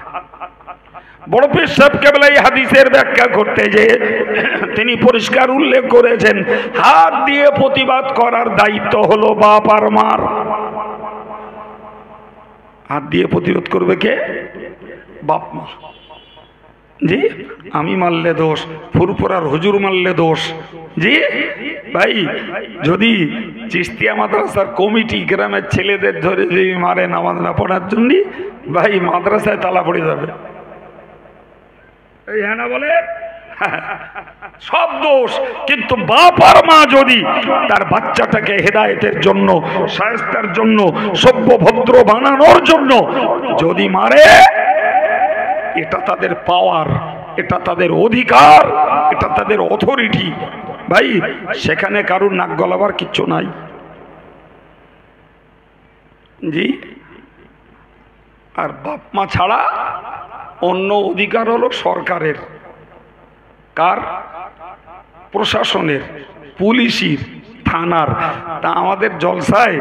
বড় পীর সাহেব কেবল এই হাদিসের ব্যাখ্যা করতে যে তিনি পরিষ্কার উল্লেখ করেছেন, হাত দিয়ে প্রতিবাদ করার দায়িত্ব হলো বাপ আর মার। হাত দিয়ে প্রতিরোধ করবে কে? বাপ মা। জি, আমি মারলে দোষ, ফুরফুরার হুজুর মারলে দোষ। জি ভাই, যদি চিস্তিয়া মাদ্রাসার কমিটি গ্রামের ছেলেদের ধরে যদি মারে নামাজ না পড়ার জন্য, ভাই মাদ্রাসায় তালা পড়ে যাবে। হ্যাঁ না বলে? সব দোষ। কিন্তু বাপ আর মা যদি তার বাচ্চাটাকে হেদায়েতের জন্য, শায়েস্তার জন্য, সভ্য ভদ্র বানানোর জন্য যদি মারে, এটা তাদের পাওয়ার, এটা তাদের অধিকার, এটা তাদের অথরিটি। ভাই সেখানে কারুর নাক গলাবার কিচ্ছু নাই। জি, আর বাপ মা ছাড়া অন্য অধিকার হলো সরকারের। কার? প্রশাসনের, পুলিশের, থানার। তা আমাদের জলসায়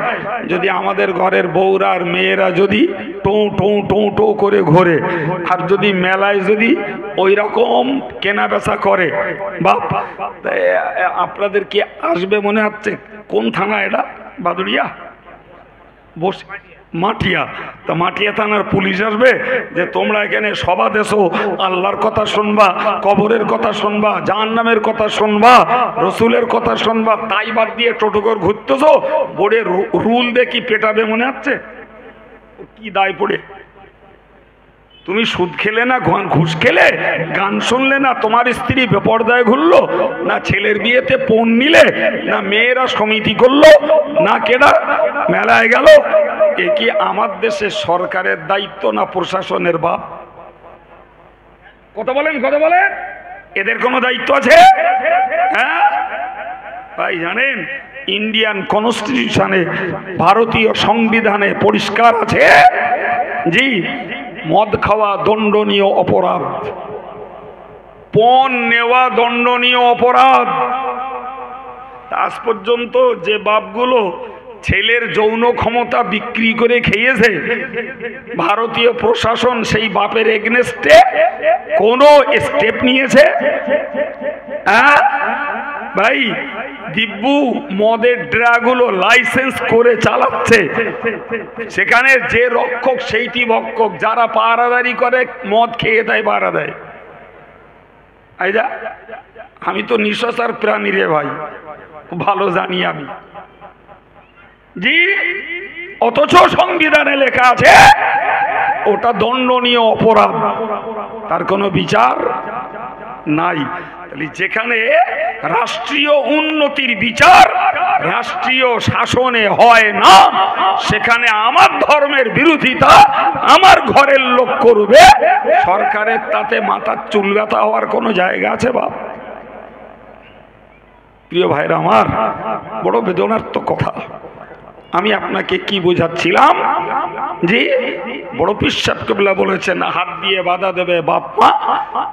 যদি আমাদের ঘরের বউরা আর মেয়েরা যদি টোঁ টোঁ টোঁ টোঁ করে ঘোরে, আর যদি মেলায় যদি ওই রকম কেনা বেচা করে, বাপ আপনাদের কি আসবে মনে হচ্ছে? কোন থানা এটা? বাদুড়িয়া? বসে মাটিয়া। তা মাটিয়া থানার পুলিশ আসবে যে তোমরা এখানে সভা দেশো, আল্লাহর কথা শুনবা, কবরের কথা শুনবা, জাহান্নামের কথা শুনবা, রসুলের কথা শুনবা, তাই বাদ দিয়ে টোটোকর ঘুরতেছো, বোর্ডের রুল দেখি পেটাবে মনে হচ্ছে? কি দায় পড়ে? তুমি সুদ খেলে না ঘুষ খেলে, গান শুনলে না তোমার স্ত্রী বেপরদায় ঘুরলো, না ছেলের বিয়েতে পণ নিলে, না মেয়েরা সমিতি করলো, না কেডা মেলায় গেল, এ কি আমার দেশে সরকারের দায়িত্ব না প্রশাসনের? বাপ কথা বলেন, কথা বলেন। এদের কোনো দায়িত্ব আছে? হ্যাঁ ভাই, জানেন ইন্ডিয়ান কনস্টিটিউশনে, ভারতীয় সংবিধানে পরিষ্কার আছে, জি, মদ খাওয়া দণ্ডনীয় অপরাধ, পণ নেওয়া দণ্ডনীয় অপরাধ। আজ পর্যন্ত যে বাপগুলো ছেলের যৌন ক্ষমতা বিক্রি করে খেয়েছে, ভারতীয় প্রশাসন সেই বাপের এগনেস্টে কোনো স্টেপ নিয়েছে? হ্যাঁ ভাই, দিব্যু মদের ড্রাগুলো লাইসেন্স করে চালাচ্ছে, সেখানে যে রক্ষক সেইটি ভক্ষক, যারা পাহারাদারি করে মদ খেয়ে দেয়, পাহারা দেয়। আইদা, আমি তো নিঃশ্বাসার প্রাণী রে ভাই, ভালো জানি আমি, জি। অথচ সংবিধানে লেখা আছে ওটা দণ্ডনীয় অপরাধ, তার কোনো বিচার নাই। যেখানে রাষ্ট্রীয় উন্নতির বিচার রাষ্ট্রীয় শাসনে হয় না, সেখানে আমার ধর্মের বিরোধিতা আমার ঘরের লোক করবে, সরকারের তাতে মাথার চুল ব্যথা হওয়ার কোনো জায়গা আছে বাপ? প্রিয় ভাইরা আমার, বড় বেদনার্থ কথা। আমি আপনাকে কি বোঝাচ্ছিলাম, যে বড় পীর সাহেব কেবলা বলেছেন হাত দিয়ে বাধা দেবে বাপ মা,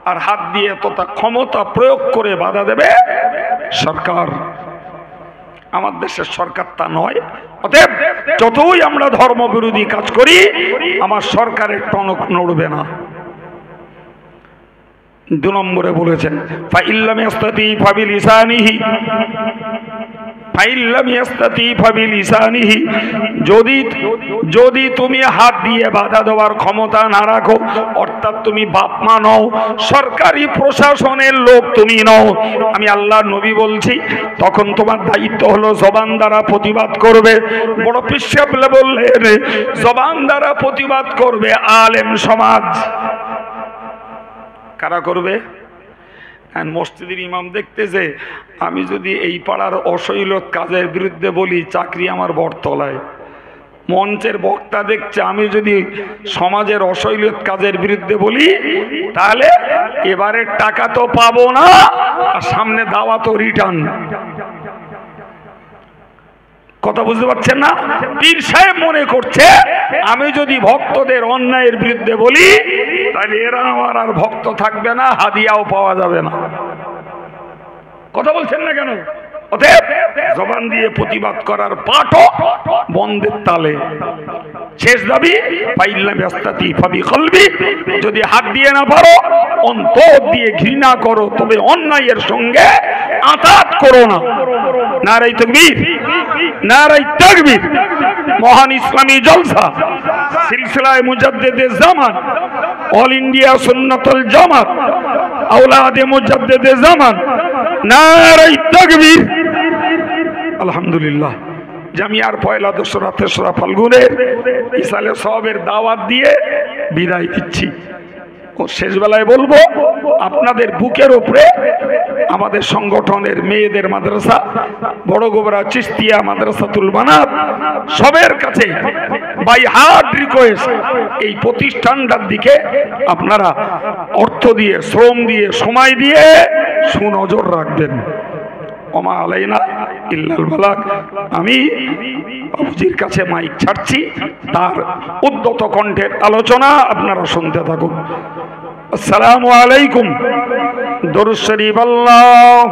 আর হাত দিয়ে তথা ক্ষমতা প্রয়োগ করে বাধা দেবে সরকার। আমার দেশের সরকার তা নয়। অতএব যতই আমরা ধর্ম বিরোধী কাজ করি, আমার সরকারের টনক নড়বে না। 2 নম্বরে বলেছেন ফাইল্লাম ইয়াস্তাতি ফাবিলিসানিহি, যদি তুমি হাত দিয়ে বাধা দেওয়ার ক্ষমতা না রাখো, অর্থাৎ তুমি বাপ মা নও, সরকারি প্রশাসনের লোক তুমি নও, আমি আল্লাহর নবী বলছি, তখন তোমার দায়িত্ব হলো জবান দ্বারা প্রতিবাদ করবে। বড় পীর সাহেব বললেন জবান দ্বারা প্রতিবাদ করবে আলেম সমাজ। কারা করবে? মসজিদের ইমাম দেখতেছে, আমি যদি এই পাড়ার অশ্লীল কাজের বিরুদ্ধে বলি, চাকরি আমার বটতলায়। মঞ্চের বক্তা দেখছে, আমি যদি সমাজের অশ্লীল কাজের বিরুদ্ধে বলি, তাহলে এবারের টাকা তো পাবো না, আর সামনে দাওয়া তো রিটার্ন। কথা বুঝতে পারছেন না? পীর সাহেব মনে করছে আমি যদি ভক্তদের অন্যায়ের বিরুদ্ধে বলি, তাহলে এরা আমার আর ভক্ত থাকবে না, হাদিয়াও পাওয়া যাবে না। কথা বলছেন না কেন? অতএব জবান দিয়ে প্রতিবাদ করার পাঠও বন্ধের তালে। শেষ দাবি যদি হাত দিয়ে না পারো, অন্তর দিয়ে ঘৃণা করো, তবে অন্যায়ের সঙ্গে আঘাত করো না। নারায়ে তাকবীর, নারায়ে তাকবীর। মহান ইসলামী জলসা সিলসিলায়ে মুজাদ্দিদে জামান, অল ইন্ডিয়া সুন্নাতুল জামাত, আওলাদে মুজাদ্দিদে জামান, নারায়ে তাকবীর। আলহামদুলিল্লাহ। জামিয়ার পয়লা, দোসরা, তেসরা ফাল্গুনের ইসালে সওয়াবের দাওয়াত দিয়ে বিদায় দিচ্ছি। ও শেষ বেলায় বলবো, আপনাদের বুকের উপরে আমাদের সংগঠনের মেয়েদের মাদ্রাসা বড় গোবরা চিস্তিয়া মাদ্রাসাতুল বানাত, সবের কাছে বাই হার্ট রিকোয়েস্ট, এই প্রতিষ্ঠানটার দিকে আপনারা অর্থ দিয়ে, শ্রম দিয়ে, সময় দিয়ে সুনজর রাখবেন। ওমা আলাইনা ইল্লাল বালাগ। আমি বাবুজির কাছে মাইক ছাড়ছি, তার উদ্যত কণ্ঠের আলোচনা আপনারা শুনতে থাকুন। আসসালামু আলাইকুম। দরুদ শরীফ আল্লাহ।